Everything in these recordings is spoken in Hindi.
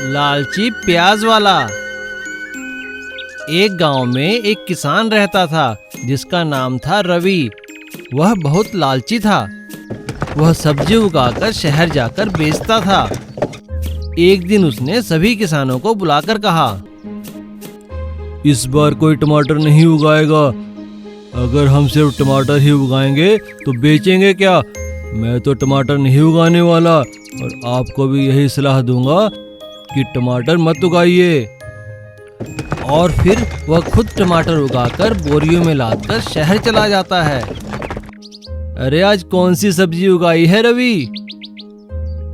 लालची प्याज वाला। एक गांव में एक किसान रहता था जिसका नाम था रवि। वह बहुत लालची था। वह सब्जी उगाकर शहर जाकर बेचता था। एक दिन उसने सभी किसानों को बुलाकर कहा, इस बार कोई टमाटर नहीं उगाएगा। अगर हम सिर्फ टमाटर ही उगाएंगे तो बेचेंगे क्या? मैं तो टमाटर नहीं उगाने वाला और आपको भी यही सलाह दूंगा कि टमाटर मत उगाइए। और फिर वह खुद टमाटर उगाकर बोरियों में लादकर शहर चला जाता है। अरे आज कौन सी सब्जी उगाई है रवि?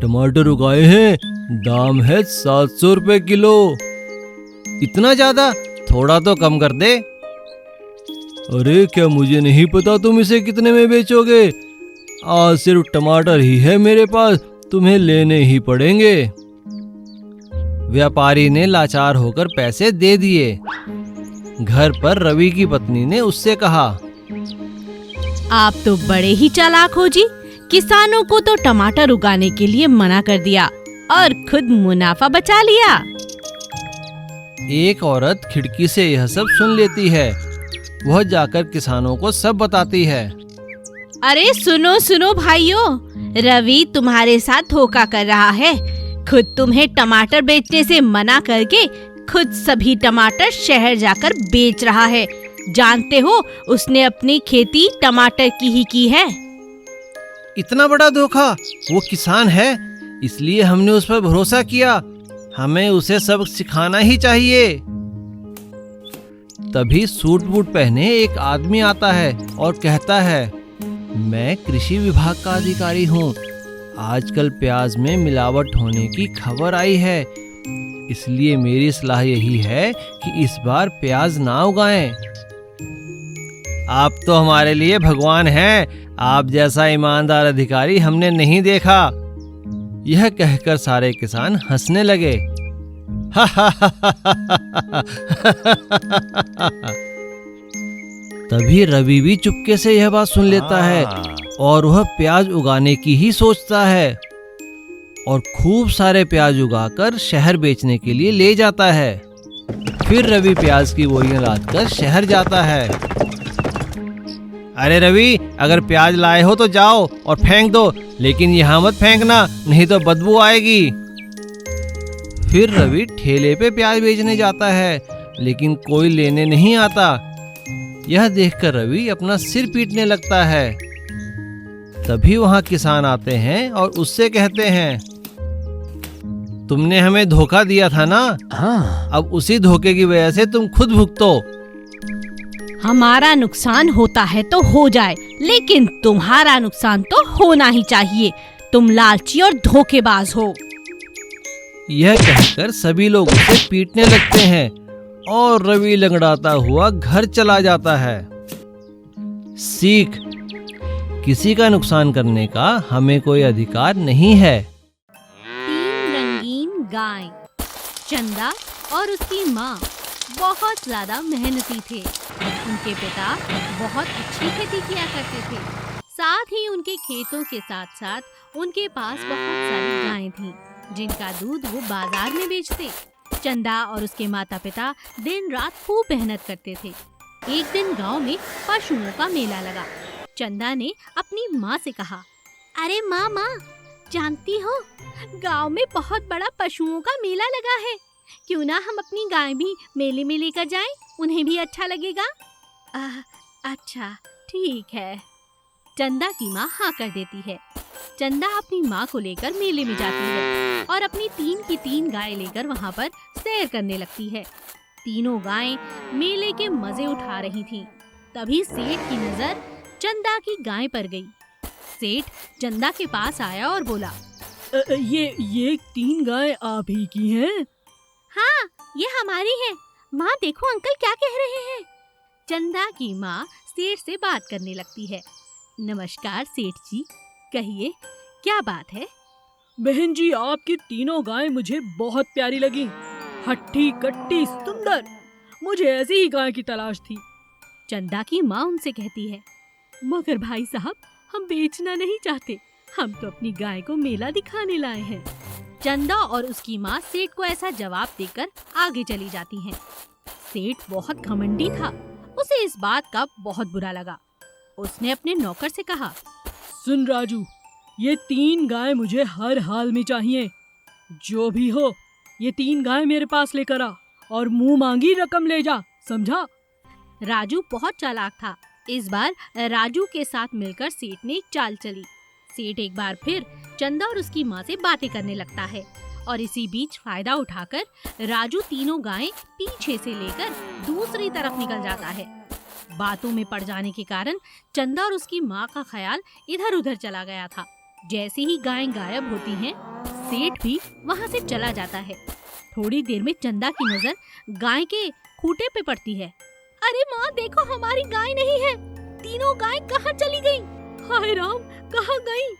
टमाटर उगाए हैं, दाम है 700 रुपए किलो। इतना ज्यादा? थोड़ा तो कम कर दे। अरे क्या मुझे नहीं पता तुम इसे कितने में बेचोगे? आज सिर्फ टमाटर ही है मेरे पास, तुम्हें लेने ही पड़ेंगे। व्यापारी ने लाचार होकर पैसे दे दिए। घर पर रवि की पत्नी ने उससे कहा, आप तो बड़े ही चालाक हो जी। किसानों को तो टमाटर उगाने के लिए मना कर दिया और खुद मुनाफा बचा लिया। एक औरत खिड़की से यह सब सुन लेती है। वह जाकर किसानों को सब बताती है। अरे सुनो सुनो भाइयों, रवि तुम्हारे साथ धोखा कर रहा है। खुद तुम्हें टमाटर बेचने से मना करके खुद सभी टमाटर शहर जाकर बेच रहा है। जानते हो उसने अपनी खेती टमाटर की ही की है। इतना बड़ा धोखा? वो किसान है इसलिए हमने उस पर भरोसा किया। हमें उसे सबक सिखाना ही चाहिए। तभी सूट बूट पहने एक आदमी आता है और कहता है, मैं कृषि विभाग का अधिकारी हूँ। आजकल प्याज में मिलावट होने की खबर आई है, इसलिए मेरी सलाह यही है कि इस बार प्याज ना उगाएं। आप तो हमारे लिए भगवान हैं। आप जैसा ईमानदार अधिकारी हमने नहीं देखा। यह कहकर सारे किसान हंसने लगे। तभी रवि भी चुपके से यह बात सुन लेता है और वह प्याज उगाने की ही सोचता है और खूब सारे प्याज उगाकर शहर बेचने के लिए ले जाता है। फिर रवि प्याज की बोरियां लादकर शहर जाता है। अरे रवि, अगर प्याज लाए हो तो जाओ और फेंक दो, लेकिन यहाँ मत फेंकना, नहीं तो बदबू आएगी। फिर रवि ठेले पे प्याज बेचने जाता है, लेकिन कोई लेने नहीं आता। यह देखकर रवि अपना सिर पीटने लगता है। तभी वहाँ किसान आते हैं और उससे कहते हैं, तुमने हमें धोखा दिया था ना? हाँ। अब उसी धोखे की वजह से तुम खुद भुगतो। हमारा नुकसान होता है तो हो जाए, लेकिन तुम्हारा नुकसान तो होना ही चाहिए। तुम लालची और धोखेबाज हो। यह कहकर सभी लोग उसे पीटने लगते हैं और रवि लंगड़ाता हुआ घर चला जाता है। सीख, किसी का नुकसान करने का हमें कोई अधिकार नहीं है। 3 रंगीन गाय। चंदा और उसकी माँ बहुत ज्यादा मेहनती थे। उनके पिता बहुत अच्छी खेती किया करते थे। साथ ही उनके खेतों के साथ साथ उनके पास बहुत सारी गायें थीं, जिनका दूध वो बाजार में बेचते। चंदा और उसके माता पिता दिन रात खूब मेहनत करते थे। एक दिन गांव में पशुओं का मेला लगा। चंदा ने अपनी माँ से कहा, अरे माँ, जानती हो गांव में बहुत बड़ा पशुओं का मेला लगा है। क्यों ना हम अपनी गाय भी मेले में लेकर जाएं? उन्हें भी अच्छा लगेगा। अच्छा ठीक है। चंदा की माँ हाँ कर देती है। चंदा अपनी माँ को लेकर मेले में जाती है और अपनी 3 की 3 गाय लेकर वहाँ पर सैर करने लगती है। तीनों गायें मेले के मजे उठा रही थीं। तभी सेठ की नजर चंदा की गाय पर गई। सेठ चंदा के पास आया और बोला, ये 3 गाय आप ही की हैं? हाँ, ये हमारी है। माँ देखो अंकल क्या कह रहे हैं। चंदा की माँ सेठ से बात करने लगती है। नमस्कार सेठ जी, कहिए क्या बात है? बहन जी, आपकी तीनों गाय मुझे बहुत प्यारी लगी। हट्टी कट्टी सुंदर। मुझे ऐसी ही गाय की तलाश थी। चंदा की माँ उनसे कहती है, मगर भाई साहब, हम बेचना नहीं चाहते। हम तो अपनी गाय को मेला दिखाने लाए हैं। चंदा और उसकी माँ सेठ को ऐसा जवाब देकर आगे चली जाती हैं। सेठ बहुत घमंडी था, उसे इस बात का बहुत बुरा लगा। उसने अपने नौकर से कहा, सुन राजू, ये 3 गाय मुझे हर हाल में चाहिए। जो भी हो, ये 3 गाय मेरे पास लेकर आ और मुंह मांगी रकम ले जा, समझा? राजू बहुत चालाक था। इस बार राजू के साथ मिलकर सेठ ने एक चाल चली। सेठ एक बार फिर चंदा और उसकी माँ से बातें करने लगता है और इसी बीच फायदा उठाकर राजू तीनों गायें पीछे से लेकर दूसरी तरफ निकल जाता है। बातों में पड़ जाने के कारण चंदा और उसकी माँ का ख्याल इधर उधर चला गया था। जैसे ही गायें गायब होती हैं, सेठ भी वहाँ से चला जाता है। थोड़ी देर में चंदा की नजर गाय के खूंटे पे पड़ती है। अरे माँ देखो, हमारी गाय नहीं है, तीनों गाय कहाँ चली गईं? हाय राम, कहाँ गईं?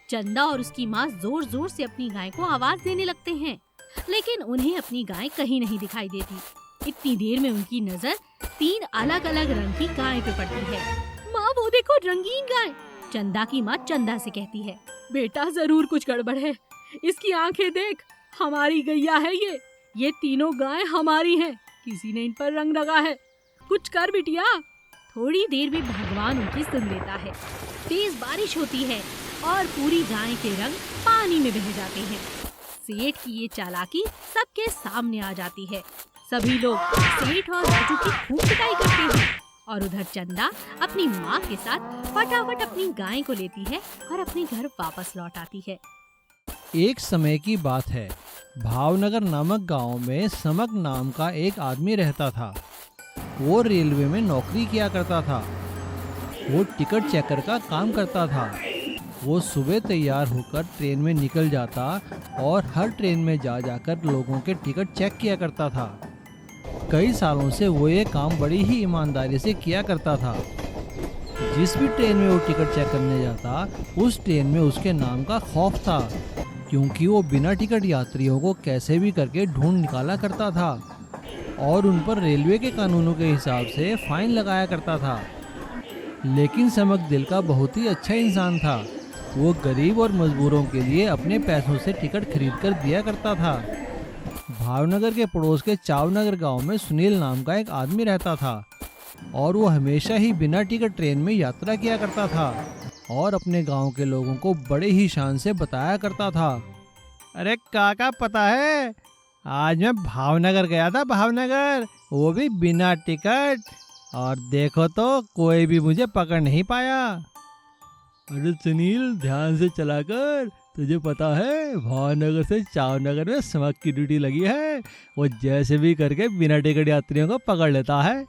चंदा और उसकी माँ जोर जोर से अपनी गाय को आवाज देने लगते हैं, लेकिन उन्हें अपनी गाय कहीं नहीं दिखाई देती। इतनी देर में उनकी नजर 3 अलग अलग रंग की गाय पे पड़ती है। माँ वो देखो, रंगीन गाय। चंदा की माँ चंदा से कहती है, बेटा जरूर कुछ गड़बड़ है, इसकी आंखें देख, हमारी गैया है ये तीनों गाय हमारी हैं, किसी ने इन पर रंग लगा है, कुछ कर बिटिया। थोड़ी देर में भगवान उनकी सुन लेता है। तेज बारिश होती है और पूरी गाय के रंग पानी में बह जाते हैं। सेठ की ये चालाकी सबके सामने आ जाती है। सभी लोग सेठ और राजू की खूब पिटाई करते हैं और उधर चंदा अपनी माँ के साथ फटाफट अपनी गाय को लेती है और अपने घर वापस लौट आती है। एक समय की बात है। भावनगर नामक गांव में समक नाम का एक आदमी रहता था। वो रेलवे में नौकरी किया करता था। वो टिकट चेकर का काम करता था। वो सुबह तैयार होकर ट्रेन में निकल जाता और हर ट्रेन में जा जाकर लोगों के टिकट चेक किया करता था। कई सालों से वो ये काम बड़ी ही ईमानदारी से किया करता था। जिस भी ट्रेन में वो टिकट चेक करने जाता, उस ट्रेन में उसके नाम का खौफ था, क्योंकि वो बिना टिकट यात्रियों को कैसे भी करके ढूंढ निकाला करता था और उन पर रेलवे के कानूनों के हिसाब से फाइन लगाया करता था। लेकिन समक दिल का बहुत ही अच्छा इंसान था। वो गरीब और मजबूरों के लिए अपने पैसों से टिकट खरीद कर दिया करता था। भावनगर के पड़ोस के चावनगर गांव में सुनील नाम का एक आदमी रहता था और वो हमेशा ही बिना टिकट ट्रेन में यात्रा किया करता था और अपने गांव के लोगों को बड़े ही शान से बताया करता था। अरे काका, पता है आज मैं भावनगर गया था, भावनगर, वो भी बिना टिकट, और देखो तो कोई भी मुझे पकड़ नहीं पाया। अरे सुनील, ध्यान से चला कर, तुझे पता है भावनगर से चावनगर में समक की ड्यूटी लगी है। वो जैसे भी करके बिना टिकट यात्रियों को पकड़ लेता है।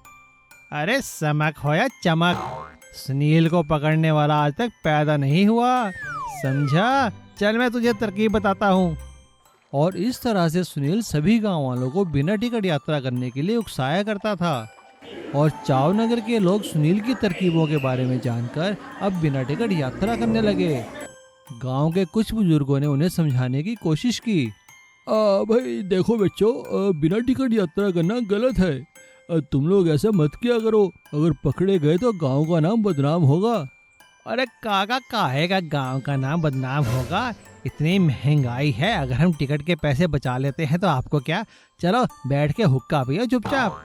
अरे समक हो या चमक, सुनील को पकड़ने वाला आज तक पैदा नहीं हुआ, समझा? चल मैं तुझे तरकीब बताता हूँ। और इस तरह से सुनील सभी गांव वालों को बिना टिकट यात्रा करने के लिए उकसाया करता था और चावनगर के लोग सुनील की तरकीबों के बारे में जानकर अब बिना टिकट यात्रा करने लगे। गांव के कुछ बुजुर्गों ने उन्हें समझाने की कोशिश की। भाई देखो बच्चों, बिना टिकट यात्रा करना गलत है। तुम लोग ऐसा मत किया करो, अगर पकड़े गए तो गांव का नाम बदनाम होगा। अरे काका, काहे का गांव का नाम बदनाम होगा? इतनी महंगाई है, अगर हम टिकट के पैसे बचा लेते हैं तो आपको क्या, चलो बैठ के हुक्का पियो चुपचाप।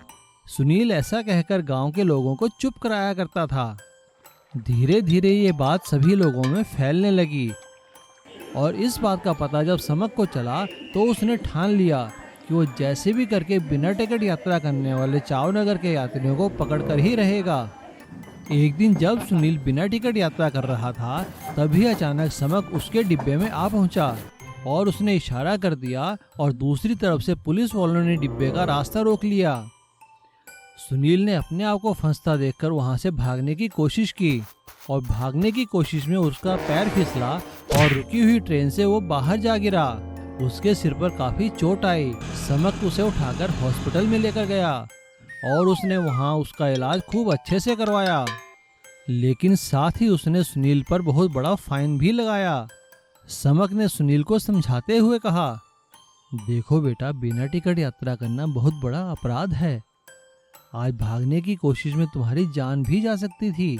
सुनील ऐसा कहकर गांव के लोगों को चुप कराया करता था। धीरे धीरे ये बात सभी लोगों में फैलने लगी और इस बात का पता जब समक को चला तो उसने ठान लिया कि वो जैसे भी करके बिना टिकट यात्रा करने वाले चावनगर के यात्रियों को पकड़कर ही रहेगा। एक दिन जब सुनील बिना टिकट यात्रा कर रहा था, तभी अचानक समक उसके डिब्बे में आ पहुंचा और उसने इशारा कर दिया और दूसरी तरफ से पुलिस वालों ने डिब्बे का रास्ता रोक लिया। सुनील ने अपने आप को फंसता देखकर वहां से भागने की कोशिश की और भागने की कोशिश में उसका पैर फिसला और रुकी हुई ट्रेन से वो बाहर जा गिरा। उसके सिर पर काफी चोट आई। समक उसे उठाकर हॉस्पिटल में लेकर गया और उसने वहां उसका इलाज खूब अच्छे से करवाया, लेकिन साथ ही उसने सुनील पर बहुत बड़ा फाइन भी लगाया। समक ने सुनील को समझाते हुए कहा, देखो बेटा, बिना टिकट यात्रा करना बहुत बड़ा अपराध है। आज भागने की कोशिश में तुम्हारी जान भी जा सकती थी।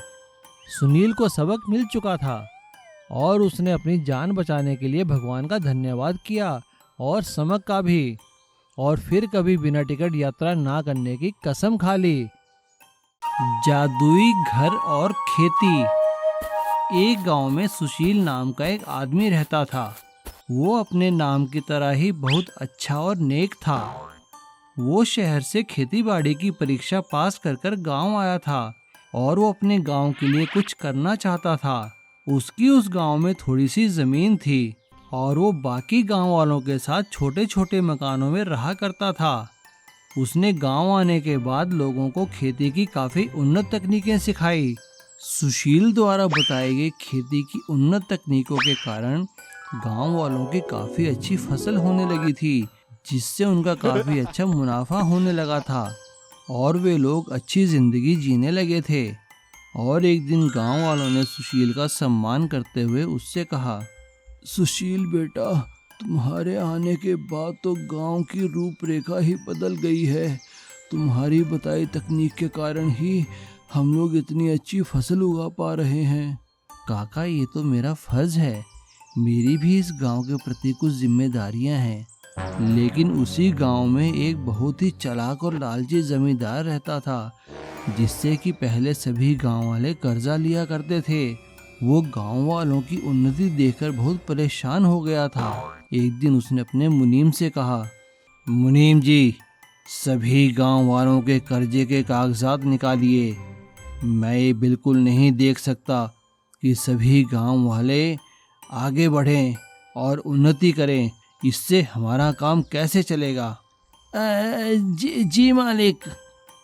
सुनील को सबक मिल चुका था। और उसने अपनी जान बचाने के लिए भगवान का धन्यवाद किया और समक का भी, और फिर कभी बिना टिकट यात्रा ना करने की कसम खा ली। जादुई घर और खेती। एक गांव में सुशील नाम का एक आदमी रहता था। वो अपने नाम की तरह ही बहुत अच्छा और नेक था। वो शहर से खेतीबाड़ी की परीक्षा पास कर गांव आया था और वो अपने गांव के लिए कुछ करना चाहता था। उसकी उस गांव में थोड़ी सी जमीन थी और वो बाकी गांव वालों के साथ छोटे छोटे मकानों में रहा करता था। उसने गांव आने के बाद लोगों को खेती की काफ़ी उन्नत तकनीकें सिखाई। सुशील द्वारा बताई गई खेती की उन्नत तकनीकों के कारण गांव वालों की काफ़ी अच्छी फसल होने लगी थी, जिससे उनका काफ़ी अच्छा मुनाफा होने लगा था और वे लोग अच्छी ज़िंदगी जीने लगे थे। और एक दिन गांव वालों ने सुशील का सम्मान करते हुए उससे कहा, सुशील बेटा, तुम्हारे आने के बाद तो गांव की रूपरेखा ही बदल गई है। तुम्हारी बताई तकनीक के कारण ही हम लोग इतनी अच्छी फसल उगा पा रहे हैं। काका, ये तो मेरा फर्ज है। मेरी भी इस गांव के प्रति कुछ जिम्मेदारियां हैं। लेकिन उसी गांव में एक बहुत ही चालाक और लालची जमींदार रहता था, जिससे कि पहले सभी गांव वाले कर्जा लिया करते थे। वो गांव वालों की उन्नति देखकर बहुत परेशान हो गया था। एक दिन उसने अपने मुनीम से कहा, मुनीम जी, सभी गांव वालों के कर्जे के कागजात निकालिए। मैं ये बिल्कुल नहीं देख सकता कि सभी गांव वाले आगे बढ़ें और उन्नति करें। इससे हमारा काम कैसे चलेगा? जी मालिक।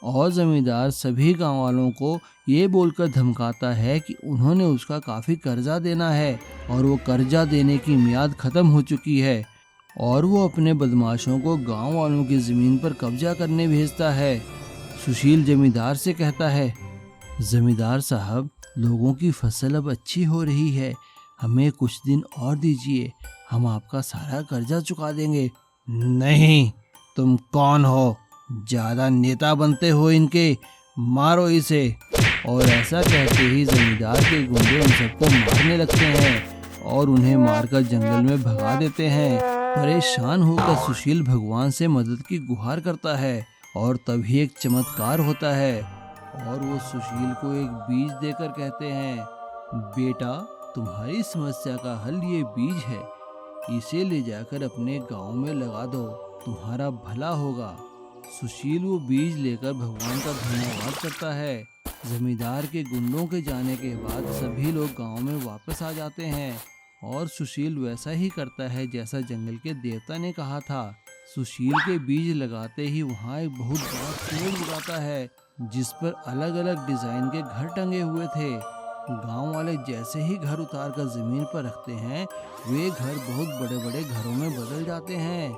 और जमींदार सभी गांव वालों को ये बोलकर धमकाता है कि उन्होंने उसका काफ़ी कर्जा देना है और वो कर्जा देने की मियाद ख़त्म हो चुकी है, और वो अपने बदमाशों को गांव वालों की ज़मीन पर कब्जा करने भेजता है। सुशील जमींदार से कहता है, जमींदार साहब, लोगों की फसल अब अच्छी हो रही है, हमें कुछ दिन और दीजिए, हम आपका सारा कर्जा चुका देंगे। नहीं, तुम कौन हो? ज़्यादा नेता बनते हो इनके, मारो इसे। और ऐसा कहते ही जमींदार के गुंडे उन सबको मारने लगते हैं और उन्हें मारकर जंगल में भगा देते हैं। परेशान होकर सुशील भगवान से मदद की गुहार करता है और तभी एक चमत्कार होता है और वो सुशील को एक बीज देकर कहते हैं, बेटा, तुम्हारी समस्या का हल ये बीज है, इसे ले जाकर अपने गांव में लगा दो, तुम्हारा भला होगा। सुशील वो बीज लेकर भगवान का धन्यवाद करता है। जमींदार के गुंडों के जाने के बाद सभी लोग गांव में वापस आ जाते हैं और सुशील वैसा ही करता है जैसा जंगल के देवता ने कहा था। सुशील के बीज लगाते ही वहाँ एक बहुत बड़ा पेड़ उगाता है, जिस पर अलग अलग डिजाइन के घर टंगे हुए थे। गांव वाले जैसे ही घर उतार कर जमीन पर रखते हैं, वे घर बहुत बड़े बड़े घरों में बदल जाते हैं।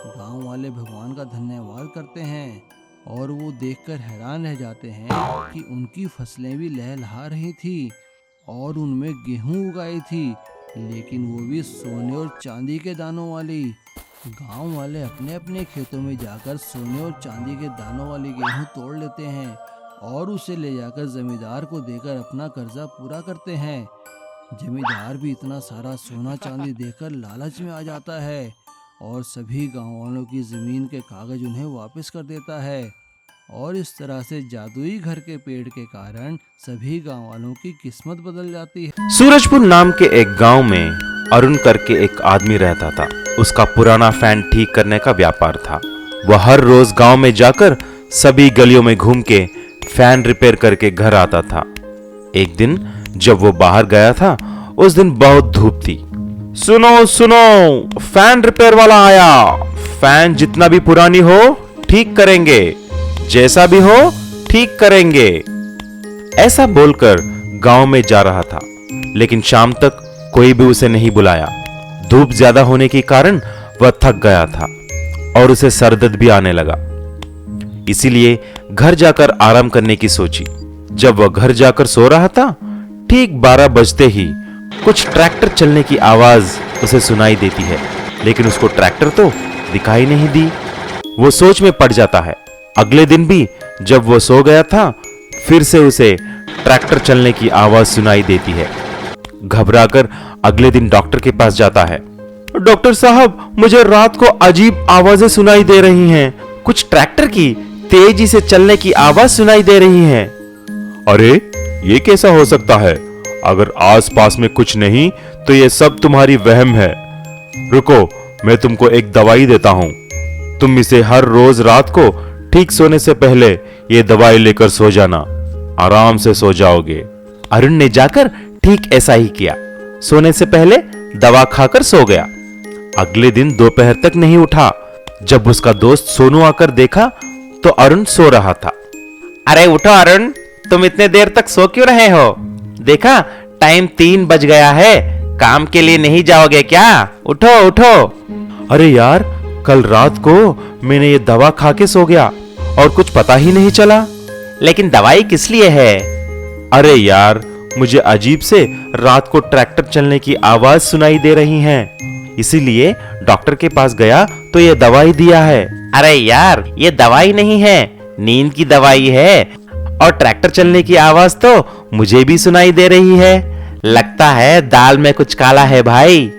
गांव वाले भगवान का धन्यवाद करते हैं और वो देखकर हैरान रह जाते हैं कि उनकी फसलें भी लहलहा रही थी और उनमें गेहूं उगाई थी, लेकिन वो भी सोने और चांदी के दानों वाली। गांव वाले अपने अपने खेतों में जाकर सोने और चांदी के दानों वाली गेहूं तोड़ लेते हैं और उसे ले जाकर जमींदार को देकर अपना कर्जा पूरा करते हैं। जमींदार भी इतना सारा सोना चांदी देखकर लालच में आ जाता है और सभी गांव वालों की ज़मीन के कागज उन्हें वापस कर देता है। और इस तरह से जादुई घर के पेड़ के कारण सभी गांव वालों की किस्मत बदल जाती है। सूरजपुर नाम के एक गांव में अरुण करके एक आदमी रहता था। उसका पुराना फैन ठीक करने का व्यापार था। वह हर रोज गांव में जाकर सभी गलियों में घूम के फैन रिपेयर करके घर आता था। एक दिन जब वो बाहर गया था, उस दिन बहुत धूप थी। सुनो सुनो, फैन रिपेयर वाला आया। फैन जितना भी पुरानी हो ठीक करेंगे, जैसा भी हो ठीक करेंगे, ऐसा बोलकर गांव में जा रहा था। लेकिन शाम तक कोई भी उसे नहीं बुलाया। धूप ज्यादा होने के कारण वह थक गया था और उसे सरदर्द भी आने लगा। इसीलिए घर जाकर आराम करने की सोची। जब वह घर जाकर सो रहा था, ठीक 12 बजते ही कुछ ट्रैक्टर चलने की आवाज उसे सुनाई देती है, लेकिन उसको ट्रैक्टर तो दिखाई नहीं दी। वो सोच में पड़ जाता है। अगले दिन भी जब वो सो गया था, फिर से उसे ट्रैक्टर चलने की आवाज सुनाई देती है। घबराकर अगले दिन डॉक्टर के पास जाता है। डॉक्टर साहब, मुझे रात को अजीब आवाजें सुनाई दे रही हैं। कुछ ट्रैक्टर की तेजी से चलने की आवाज सुनाई दे रही है। अरे, ये कैसा हो सकता है? अगर आसपास में कुछ नहीं तो ये सब तुम्हारी वहम है। रुको, मैं तुमको एक दवाई देता हूं। तुम इसे हर रोज रात को ठीक सोने से पहले ये दवाई लेकर सो जाना। आराम से सो जाओगे। अरुण ने जाकर ठीक ऐसा ही किया। सोने से पहले दवा खाकर सो गया। अगले दिन दोपहर तक नहीं उठा। जब उसका दोस्त सोनू आकर देखा तो अरुण सो रहा था। अरे उठो अरुण, तुम इतने देर तक सो क्यों रहे हो? देखा, टाइम 3 बज गया है। काम के लिए नहीं जाओगे क्या? उठो उठो। अरे यार, कल रात को मैंने ये दवा खा के सो गया और कुछ पता ही नहीं चला। लेकिन दवाई किस लिए है? अरे यार, मुझे अजीब से रात को ट्रैक्टर चलने की आवाज सुनाई दे रही है, इसीलिए डॉक्टर के पास गया तो ये दवाई दिया है। अरे यार, ये दवाई नहीं है, नींद की दवाई है। और ट्रैक्टर चलने की आवाज तो मुझे भी सुनाई दे रही है। लगता है दाल में कुछ काला है भाई।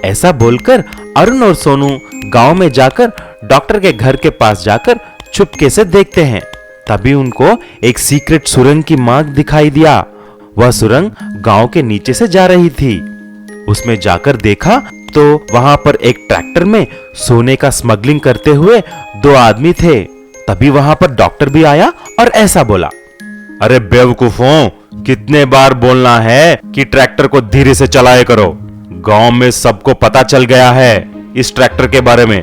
ऐसा बोलकर अरुण और सोनू गांव में जाकर डॉक्टर के घर के पास जाकर चुपके से देखते हैं। तभी उनको एक सीक्रेट सुरंग की मार्ग दिखाई दिया। वह सुरंग गांव के नीचे से जा रही थी। उसमें जाकर देखा तो वहां पर एक ट्रैक्टर में सोने का स्मगलिंग करते हुए 2 आदमी थे। तभी वहां पर डॉक्टर भी आया और ऐसा बोला, अरे बेवकूफों, कितने बार बोलना है कि ट्रैक्टर को धीरे से चलाया करो। गांव में सबको पता चल गया है इस ट्रैक्टर के बारे में।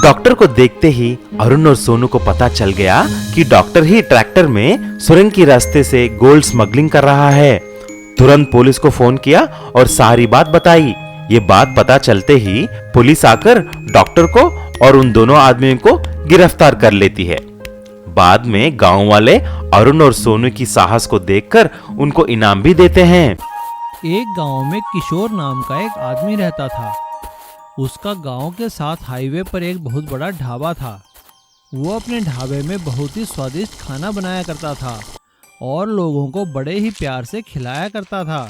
डॉक्टर को देखते ही अरुण और सोनू को पता चल गया कि डॉक्टर ही ट्रैक्टर में सुरंग की रास्ते से गोल्ड स्मगलिंग कर रहा है। तुरंत पुलिस को फोन किया और सारी बात बताई। ये बात पता चलते ही पुलिस आकर डॉक्टर को और उन दोनों आदमियों को गिरफ्तार कर लेती है। बाद में गांव वाले अरुण और सोनू की साहस को देखकर उनको इनाम भी देते हैं। एक गांव में किशोर नाम का एक आदमी रहता था। उसका गांव के साथ हाईवे पर एक बहुत बड़ा ढाबा था। वो अपने ढाबे में बहुत ही स्वादिष्ट खाना बनाया करता था और लोगों को बड़े ही प्यार से खिलाया करता था।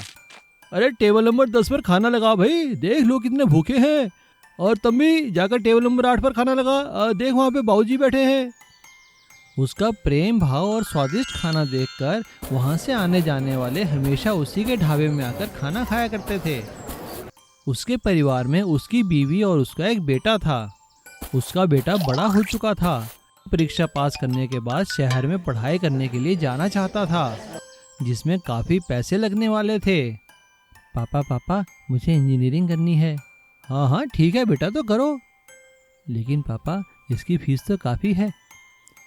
अरे टेबल नंबर 10 पर खाना लगा भाई, देख लो कितने भूखे हैं। और तुम भी जाकर टेबल नंबर 8 पर खाना लगा, देख वहाँ पे बाबूजी बैठे हैं। उसका प्रेम भाव और स्वादिष्ट खाना देखकर वहाँ से आने जाने वाले हमेशा उसी के ढाबे में आकर खाना खाया करते थे। उसके परिवार में उसकी बीवी और उसका एक बेटा था। उसका बेटा बड़ा हो चुका था। परीक्षा पास करने के बाद शहर में पढ़ाई करने के लिए जाना चाहता था, जिसमें काफ़ी पैसे लगने वाले थे। पापा, मुझे इंजीनियरिंग करनी है। हाँ ठीक है बेटा, तो करो। लेकिन पापा, इसकी फीस तो काफ़ी है।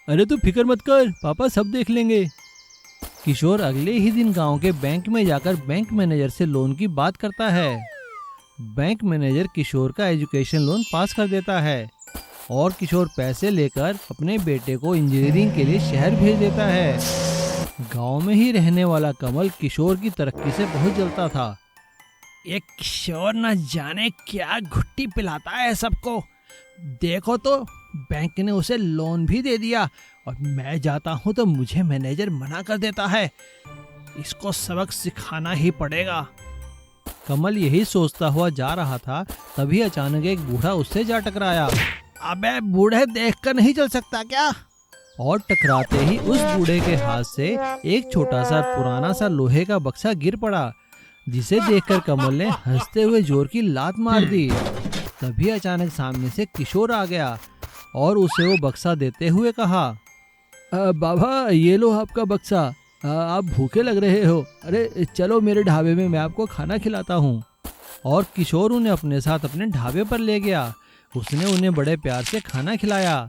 अरे तू फिक्र मत कर, पापा सब देख लेंगे। किशोर अगले ही दिन गांव के बैंक में जाकर बैंक मैनेजर से लोन की बात करता है। बैंक मैनेजर किशोर का एजुकेशन लोन पास कर देता है और किशोर पैसे लेकर अपने बेटे को इंजीनियरिंग के लिए शहर भेज देता है। गांव में ही रहने वाला कमल किशोर की तरक्की से बहुत जलता था। ये किशोर न जाने क्या घुट्टी पिलाता है सबको। देखो तो बैंक ने उसे लोन भी दे दिया और मैं जाता हूँ तो मुझे मैनेजर मना कर देता है। इसको सबक सिखाना ही पड़ेगा। कमल यही सोचता हुआ जा रहा था, तभी अचानक एक बूढ़ा उससे जा टकराया। अबे बूढ़े, देखकर नहीं चल सकता क्या? और टकराते ही उस बूढ़े के हाथ से एक छोटा सा पुराना सा लोहे का बक्सा गिर पड़ा, जिसे देखकर कमल ने हंसते हुए जोर की लात मार दी। तभी अचानक सामने से किशोर आ गया और उसे वो बक्सा देते हुए कहा, बाबा ये लो आपका बक्सा, आप भूखे लग रहे हो। अरे चलो मेरे ढाबे में, मैं आपको खाना खिलाता हूँ। और किशोर उन्हें अपने साथ अपने ढाबे पर ले गया। उसने उन्हें बड़े प्यार से खाना खिलाया।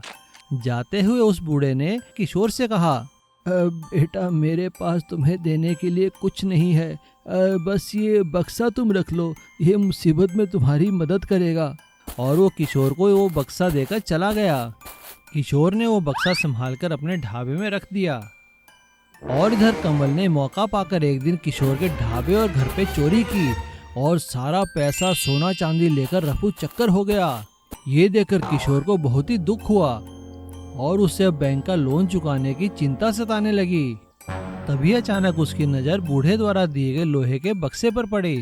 जाते हुए उस बूढ़े ने किशोर से कहा, बेटा मेरे पास तुम्हें देने के लिए कुछ नहीं है, बस ये बक्सा तुम रख लो, ये मुसीबत में तुम्हारी मदद करेगा। और वो किशोर को वो बक्सा देकर चला गया। किशोर ने वो बक्सा संभालकर अपने ढाबे में रख दिया। और इधर कमल ने मौका पाकर एक दिन किशोर के ढाबे और घर पे चोरी की और सारा पैसा सोना चांदी लेकर रफू चक्कर हो गया। ये देखकर किशोर को बहुत ही दुख हुआ और उसे अब बैंक का लोन चुकाने की चिंता सताने लगी। तभी अचानक उसकी नज़र बूढ़े द्वारा दिए गए लोहे के बक्से पर पड़ी।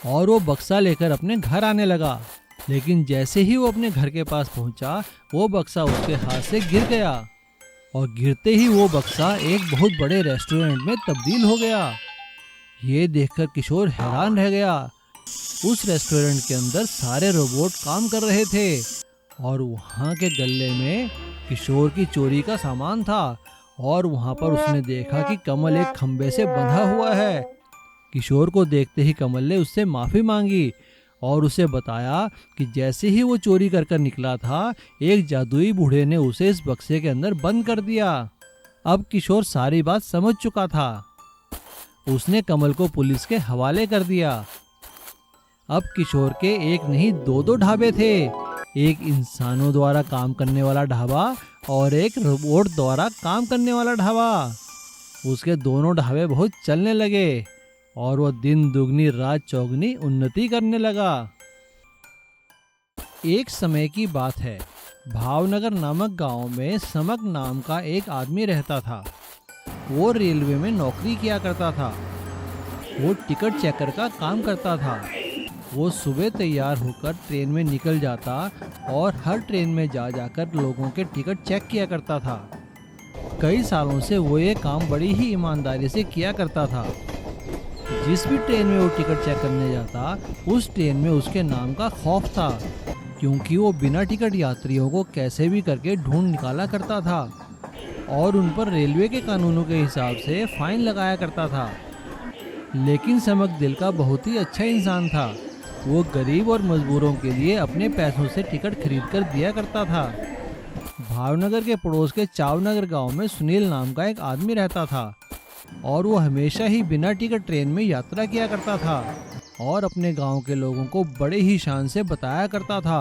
और वो बक्सा लेकर अपने घर आने लगा। लेकिन जैसे ही वो अपने घर के पास पहुंचा, वो बक्सा उसके हाथ से गिर गया और गिरते ही वो बक्सा एक बहुत बड़े रेस्टोरेंट में तब्दील हो गया। ये देखकर किशोर हैरान रह गया। उस रेस्टोरेंट के अंदर सारे रोबोट काम कर रहे थे और वहाँ के गल्ले में किशोर की चोरी का सामान था। और वहाँ पर उसने देखा कि कमल एक खंबे से बंधा हुआ है। किशोर को देखते ही कमल ने उससे माफ़ी मांगी और उसे बताया कि जैसे ही वो चोरी कर निकला था, एक जादुई बूढ़े ने उसे इस बक्से के अंदर बंद कर दिया। अब किशोर सारी बात समझ चुका था। उसने कमल को पुलिस के हवाले कर दिया। अब किशोर के एक नहीं दो ढाबे थे, एक इंसानों द्वारा काम करने वाला ढाबा और एक रोबोट द्वारा काम करने वाला ढाबा। उसके दोनों ढाबे बहुत चलने लगे और वो दिन दुगनी रात चौगनी उन्नति करने लगा। एक समय की बात है, भावनगर नामक गांव में समक नाम का एक आदमी रहता था। वो रेलवे में नौकरी किया करता था। वो टिकट चेकर का काम करता था। वो सुबह तैयार होकर ट्रेन में निकल जाता और हर ट्रेन में जाकर लोगों के टिकट चेक किया करता था। कई सालों से वो ये काम बड़ी ही ईमानदारी से किया करता था। जिस भी ट्रेन में वो टिकट चेक करने जाता, उस ट्रेन में उसके नाम का खौफ था, क्योंकि वो बिना टिकट यात्रियों को कैसे भी करके ढूंढ निकाला करता था और उन पर रेलवे के कानूनों के हिसाब से फाइन लगाया करता था। लेकिन समक दिल का बहुत ही अच्छा इंसान था। वो गरीब और मजबूरों के लिए अपने पैसों से टिकट खरीद कर दिया करता था। भावनगर के पड़ोस के चावनगर गांव में सुनील नाम का एक आदमी रहता था और वो हमेशा ही बिना टिकट ट्रेन में यात्रा किया करता था और अपने गांव के लोगों को बड़े ही शान से बताया करता था।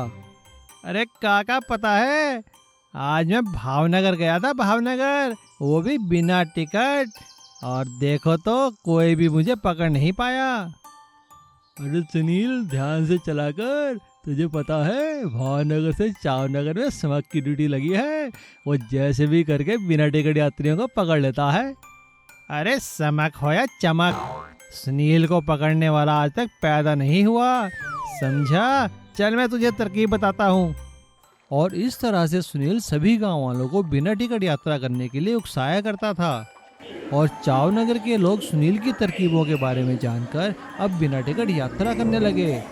अरे काका, पता है आज मैं भावनगर गया था, भावनगर, वो भी बिना टिकट, और देखो तो कोई भी मुझे पकड़ नहीं पाया। अरे सुनील, ध्यान से चला कर, तुझे पता है भावनगर से चावनगर में समक की ड्यूटी लगी है। वो जैसे भी करके बिना टिकट यात्रियों को पकड़ लेता है। अरे समक हो या चमक, सुनील को पकड़ने वाला आज तक पैदा नहीं हुआ, समझा? चल मैं तुझे तरकीब बताता हूँ। और इस तरह से सुनील सभी गांव वालों को बिना टिकट यात्रा करने के लिए उकसाया करता था और चावनगर के लोग सुनील की तरकीबों के बारे में जानकर अब बिना टिकट यात्रा करने लगे।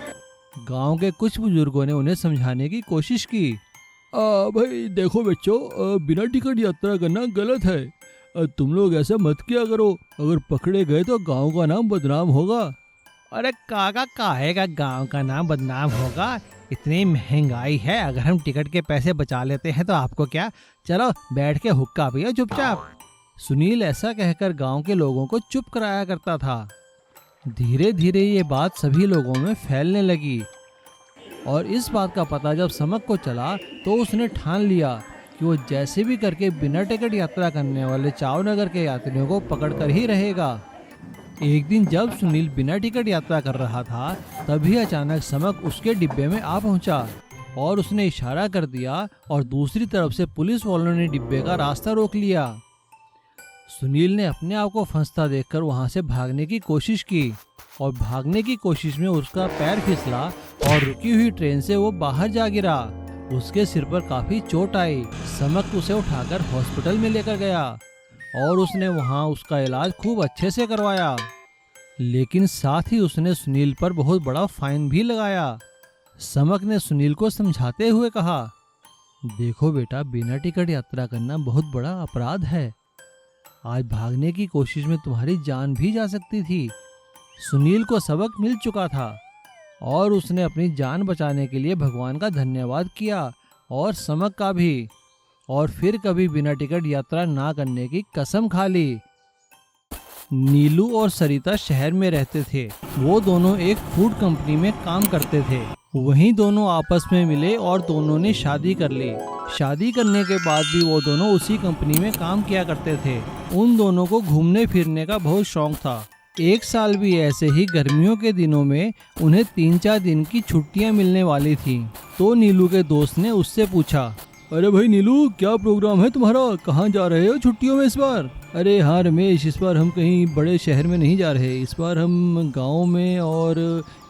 गांव के कुछ बुजुर्गों ने उन्हें समझाने की कोशिश की। भाई देखो बच्चों, बिना टिकट यात्रा करना गलत है। तुम लोग ऐसा मत किया करो, अगर पकड़े गए तो गांव का नाम बदनाम होगा। अरे काका, काहे का गांव का नाम बदनाम होगा? इतनी महंगाई है, अगर हम टिकट के पैसे बचा लेते हैं तो आपको क्या, चलो बैठ के हुक्का पियो चुपचाप। सुनील ऐसा कहकर गांव के लोगों को चुप कराया करता था। धीरे धीरे ये बात सभी लोगों में फैलने लगी और इस बात का पता जब समक को चला तो उसने ठान लिया कि वो जैसे भी करके बिना टिकट यात्रा करने वाले चावनगर के यात्रियों को पकड़कर ही रहेगा। एक दिन जब सुनील बिना टिकट यात्रा कर रहा था, तभी अचानक समक उसके डिब्बे में आ पहुंचा और उसने इशारा कर दिया और दूसरी तरफ से पुलिस वालों ने डिब्बे का रास्ता रोक लिया। सुनील ने अपने आप को फंसता देखकर वहां से भागने की कोशिश की और भागने की कोशिश में उसका पैर फिसला और रुकी हुई ट्रेन से वो बाहर जा गिरा। उसके सिर पर काफी चोट आई। समक उसे उठाकर हॉस्पिटल में लेकर गया और उसने वहां उसका इलाज खूब अच्छे से करवाया, लेकिन साथ ही उसने सुनील पर बहुत बड़ा फाइन भी लगाया। समक ने सुनील को समझाते हुए कहा, देखो बेटा, बिना टिकट यात्रा करना बहुत बड़ा अपराध है। आज भागने की कोशिश में तुम्हारी जान भी जा सकती थी। सुनील को सबक मिल चुका था और उसने अपनी जान बचाने के लिए भगवान का धन्यवाद किया और समक का भी, और फिर कभी बिना टिकट यात्रा ना करने की कसम खा ली। नीलू और सरिता शहर में रहते थे। वो दोनों एक फूड कंपनी में काम करते थे। वहीं दोनों आपस में मिले और दोनों ने शादी कर ली। शादी करने के बाद भी वो दोनों उसी कंपनी में काम किया करते थे। उन दोनों को घूमने फिरने का बहुत शौक था। एक साल भी ऐसे ही गर्मियों के दिनों में उन्हें 3-4 दिन की छुट्टियां मिलने वाली थी। तो नीलू के दोस्त ने उससे पूछा, अरे भाई नीलू, क्या प्रोग्राम है तुम्हारा? कहाँ जा रहे हो छुट्टियों में इस बार? अरे हाँ रमेश, इस बार हम कहीं बड़े शहर में नहीं जा रहे। इस बार हम गांव में और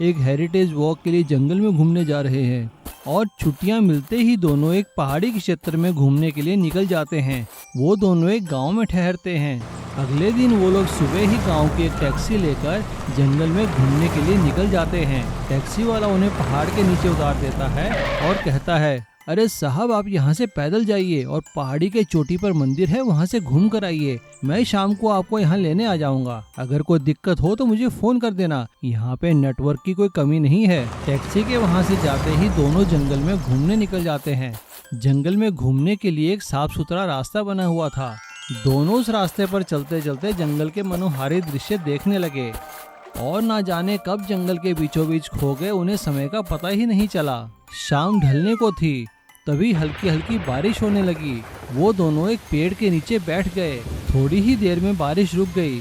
एक हेरिटेज वॉक के लिए जंगल में घूमने जा रहे हैं। और छुट्टियां मिलते ही दोनों एक पहाड़ी के क्षेत्र में घूमने के लिए निकल जाते हैं। वो दोनों एक गांव में ठहरते हैं। अगले दिन वो लोग सुबह ही गांव की एक टैक्सी लेकर जंगल में घूमने के लिए निकल जाते हैं। टैक्सी वाला उन्हें पहाड़ के नीचे उतार देता है और कहता है, अरे साहब, आप यहाँ से पैदल जाइए और पहाड़ी के चोटी पर मंदिर है, वहाँ से घूम कर आइए। मैं शाम को आपको यहाँ लेने आ जाऊँगा। अगर कोई दिक्कत हो तो मुझे फोन कर देना। यहाँ पे नेटवर्क की कोई कमी नहीं है। टैक्सी के वहाँ से जाते ही दोनों जंगल में घूमने निकल जाते हैं। जंगल में घूमने के लिए एक साफ सुथरा रास्ता बना हुआ था। दोनों उस रास्ते पर चलते चलते जंगल के मनोहारी दृश्य देखने लगे और ना जाने कब जंगल के बीचों बीच खो गए। उन्हें समय का पता ही नहीं चला। शाम ढलने को थी, तभी हल्की हल्की बारिश होने लगी। वो दोनों एक पेड़ के नीचे बैठ गए। थोड़ी ही देर में बारिश रुक गई,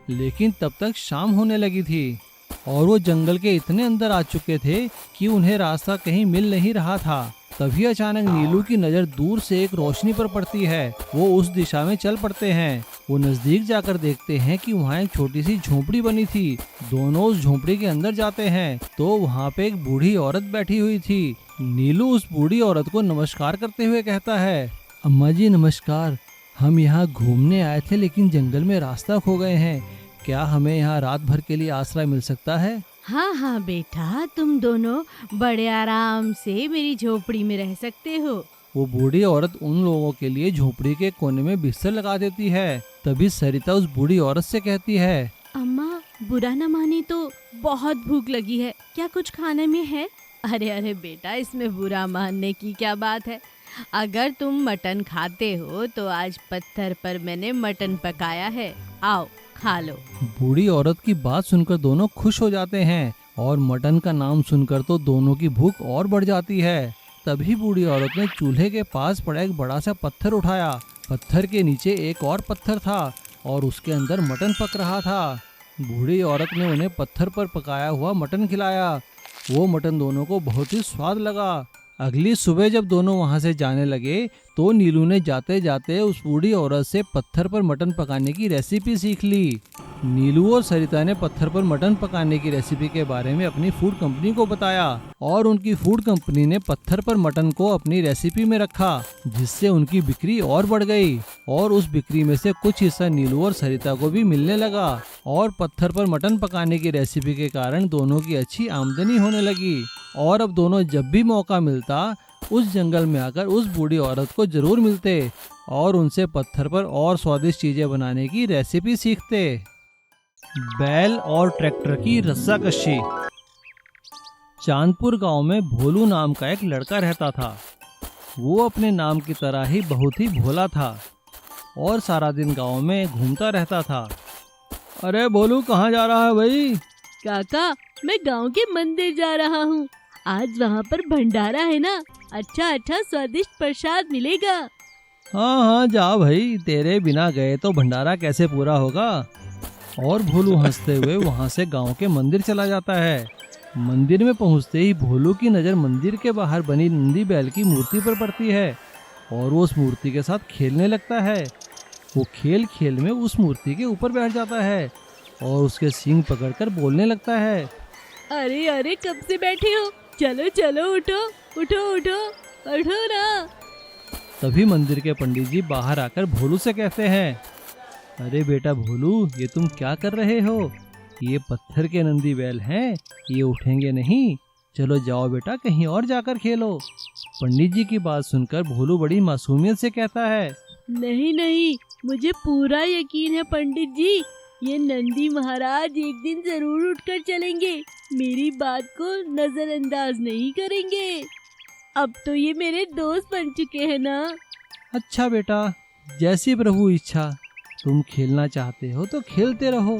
लेकिन तब तक शाम होने लगी थी और वो जंगल के इतने अंदर आ चुके थे कि उन्हें रास्ता कहीं मिल नहीं रहा था। तभी अचानक नीलू की नज़र दूर से एक रोशनी पर पड़ती है। वो उस दिशा में चल पड़ते हैं। वो नजदीक जाकर देखते हैं कि वहाँ एक छोटी सी झोपड़ी बनी थी। दोनों उस झोपड़ी के अंदर जाते हैं तो वहाँ पे एक बूढ़ी औरत बैठी हुई थी। नीलू उस बूढ़ी औरत को नमस्कार करते हुए कहता है, अम्मा जी नमस्कार। हम यहाँ घूमने आए थे लेकिन जंगल में रास्ता खो गए हैं। क्या हमें यहाँ रात भर के लिए आश्रय मिल सकता है? हाँ हाँ बेटा, तुम दोनों बड़े आराम से मेरी झोपड़ी में रह सकते हो। वो बूढ़ी औरत उन लोगों के लिए झोपड़ी के कोने में बिस्तर लगा देती है। तभी सरिता उस बूढ़ी औरत से कहती है, अम्मा, बुरा न माने तो बहुत भूख लगी है, क्या कुछ खाने में है? अरे अरे बेटा, इसमें बुरा मानने की क्या बात है। अगर तुम मटन खाते हो तो आज पत्थर पर मैंने मटन पकाया है, आओ खा लो। बूढ़ी औरत की बात सुनकर दोनों खुश हो जाते हैं और मटन का नाम सुनकर तो दोनों की भूख और बढ़ जाती है। तभी बूढ़ी औरत ने चूल्हे के पास पड़ा एक बड़ा सा पत्थर उठाया। पत्थर के नीचे एक और पत्थर था और उसके अंदर मटन पक रहा था। बूढ़ी औरत ने उन्हें पत्थर पर पकाया हुआ मटन खिलाया। वो मटन दोनों को बहुत ही स्वाद लगा। अगली सुबह जब दोनों वहां से जाने लगे तो नीलू ने जाते जाते उस बूढ़ी औरत से पत्थर पर मटन पकाने की रेसिपी सीख ली। नीलू और सरिता ने पत्थर पर मटन पकाने की रेसिपी के बारे में अपनी फूड कंपनी को बताया और उनकी फूड कंपनी ने पत्थर पर मटन को अपनी रेसिपी में रखा, जिससे उनकी बिक्री और बढ़ गई और उस बिक्री में से कुछ हिस्सा नीलू और सरिता को भी मिलने लगा और पत्थर पर मटन पकाने की रेसिपी के कारण दोनों की अच्छी आमदनी होने लगी। और अब दोनों जब भी मौका मिलता उस जंगल में आकर उस बूढ़ी औरत को जरूर मिलते और उनसे पत्थर पर और स्वादिष्ट चीजें बनाने की रेसिपी सीखते। बैल और ट्रैक्टर की रस्साकशी। चांदपुर गांव में भोलू नाम का एक लड़का रहता था। वो अपने नाम की तरह ही बहुत ही भोला था और सारा दिन गांव में घूमता रहता था। अरे भोलू, कहाँ जा रहा है भाई? काका, मैं गांव के मंदिर जा रहा हूँ। आज वहाँ पर भंडारा है ना, अच्छा स्वादिष्ट प्रसाद मिलेगा। हाँ हाँ जा भाई, तेरे बिना गए तो भंडारा कैसे पूरा होगा। और भोलू हंसते हुए वहाँ से गांव के मंदिर चला जाता है। मंदिर में पहुँचते ही भोलू की नज़र मंदिर के बाहर बनी नंदी बैल की मूर्ति पर पड़ती है और वो उस मूर्ति के साथ खेलने लगता है। वो खेल खेल में उस मूर्ति के ऊपर बैठ जाता है और उसके सींग पकड़कर बोलने लगता है, अरे अरे, कब से बैठे हो? चलो चलो, उठो उठो उठो उठो ना। तभी मंदिर के पंडित जी बाहर आकर भोलू से कहते हैं, अरे बेटा भोलू, ये तुम क्या कर रहे हो? ये पत्थर के नंदी बैल हैं, ये उठेंगे नहीं। चलो जाओ बेटा, कहीं और जाकर खेलो। पंडित जी की बात सुनकर भोलू बड़ी मासूमियत से कहता है, नहीं नहीं, मुझे पूरा यकीन है पंडित जी, ये नंदी महाराज एक दिन जरूर उठकर चलेंगे, मेरी बात को नजरअंदाज नहीं करेंगे। अब तो ये मेरे दोस्त बन चुके हैं ना। अच्छा बेटा, जैसी प्रभु इच्छा। तुम खेलना चाहते हो तो खेलते रहो।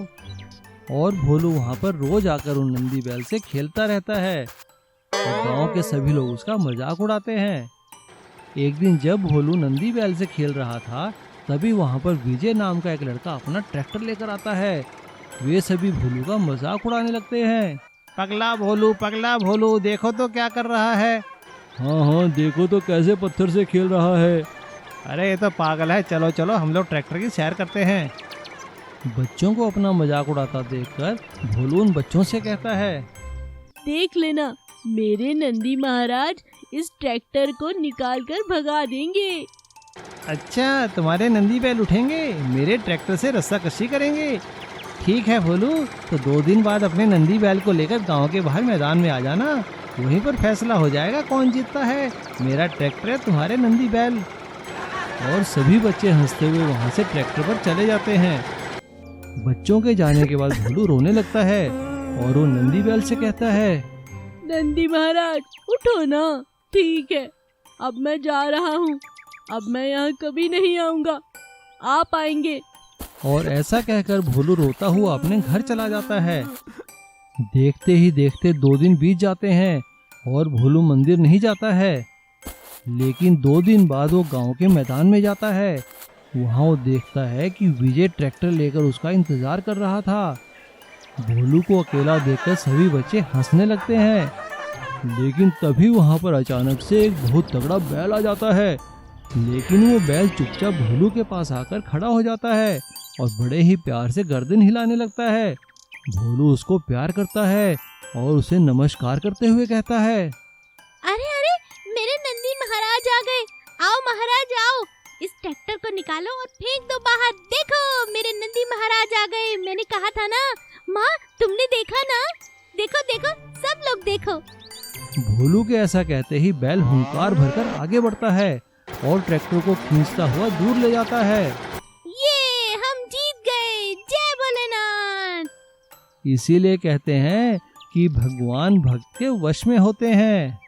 और भोलू वहाँ पर रोज आकर उन नंदी बैल से खेलता रहता है और गांव के सभी लोग उसका मजाक उड़ाते हैं। एक दिन जब भोलू नंदी बैल से खेल रहा था, तभी वहाँ पर विजय नाम का एक लड़का अपना ट्रैक्टर लेकर आता है। वे सभी भोलू का मजाक उड़ाने लगते हैं। पगला भोलू, देखो तो क्या कर रहा है। हाँ हाँ, देखो तो कैसे पत्थर से खेल रहा है। अरे ये तो पागल है, चलो चलो हम लोग ट्रैक्टर की सैर करते हैं। बच्चों को अपना मजाक उड़ाता देखकर भोलू उन बच्चों से कहता है, देख लेना, मेरे नंदी महाराज इस ट्रैक्टर को निकाल कर भगा देंगे। अच्छा, तुम्हारे नंदी बैल उठेंगे, मेरे ट्रैक्टर से रस्सा कशी करेंगे। ठीक है भोलू, तो 2 दिन बाद अपने नंदी बैल को लेकर गांव के बाहर मैदान में आ जाना, वहीं पर फैसला हो जाएगा कौन जीतता है, मेरा ट्रैक्टर है तुम्हारे नंदी बैल। और सभी बच्चे हंसते हुए वहां से ट्रैक्टर पर चले जाते हैं। बच्चों के जाने के बाद भोलू रोने लगता है और वो नंदी बैल से कहता है, नंदी महाराज उठो ना, ठीक है, अब मैं जा रहा हूँ, अब मैं यहाँ कभी नहीं आऊँगा, आप आएंगे। और ऐसा कहकर भोलू रोता हुआ अपने घर चला जाता है। देखते ही देखते 2 दिन बीत जाते हैं और भोलू मंदिर नहीं जाता है। लेकिन 2 दिन बाद वो गांव के मैदान में जाता है। वहां वो देखता है कि विजय ट्रैक्टर लेकर उसका इंतजार कर रहा था। भोलू को अकेला देखकर सभी बच्चे हंसने लगते हैं। लेकिन तभी वहां पर अचानक से एक बहुत तगड़ा बैल आ जाता है। लेकिन वो बैल चुपचाप भोलू के पास आकर खड़ा हो जाता है और बड़े ही प्यार से गर्दन हिलाने लगता है। भोलू उसको प्यार करता है और उसे नमस्कार करते हुए कहता है, अरे अरे, मेरे नंदी महाराज आ गए। आओ महाराज आओ, इस ट्रैक्टर को निकालो और फेंक दो बाहर। देखो मेरे नंदी महाराज आ गए, मैंने कहा था ना। माँ, तुमने देखा ना? देखो देखो, सब लोग देखो। भोलू के ऐसा कहते ही बैल हुंकार भरकर आगे बढ़ता है और ट्रैक्टर को खींचता हुआ दूर ले जाता है। ये हम जीत गए, जय भोलेनाथ। इसीलिए कहते हैं कि भगवान भक्त के वश में होते हैं।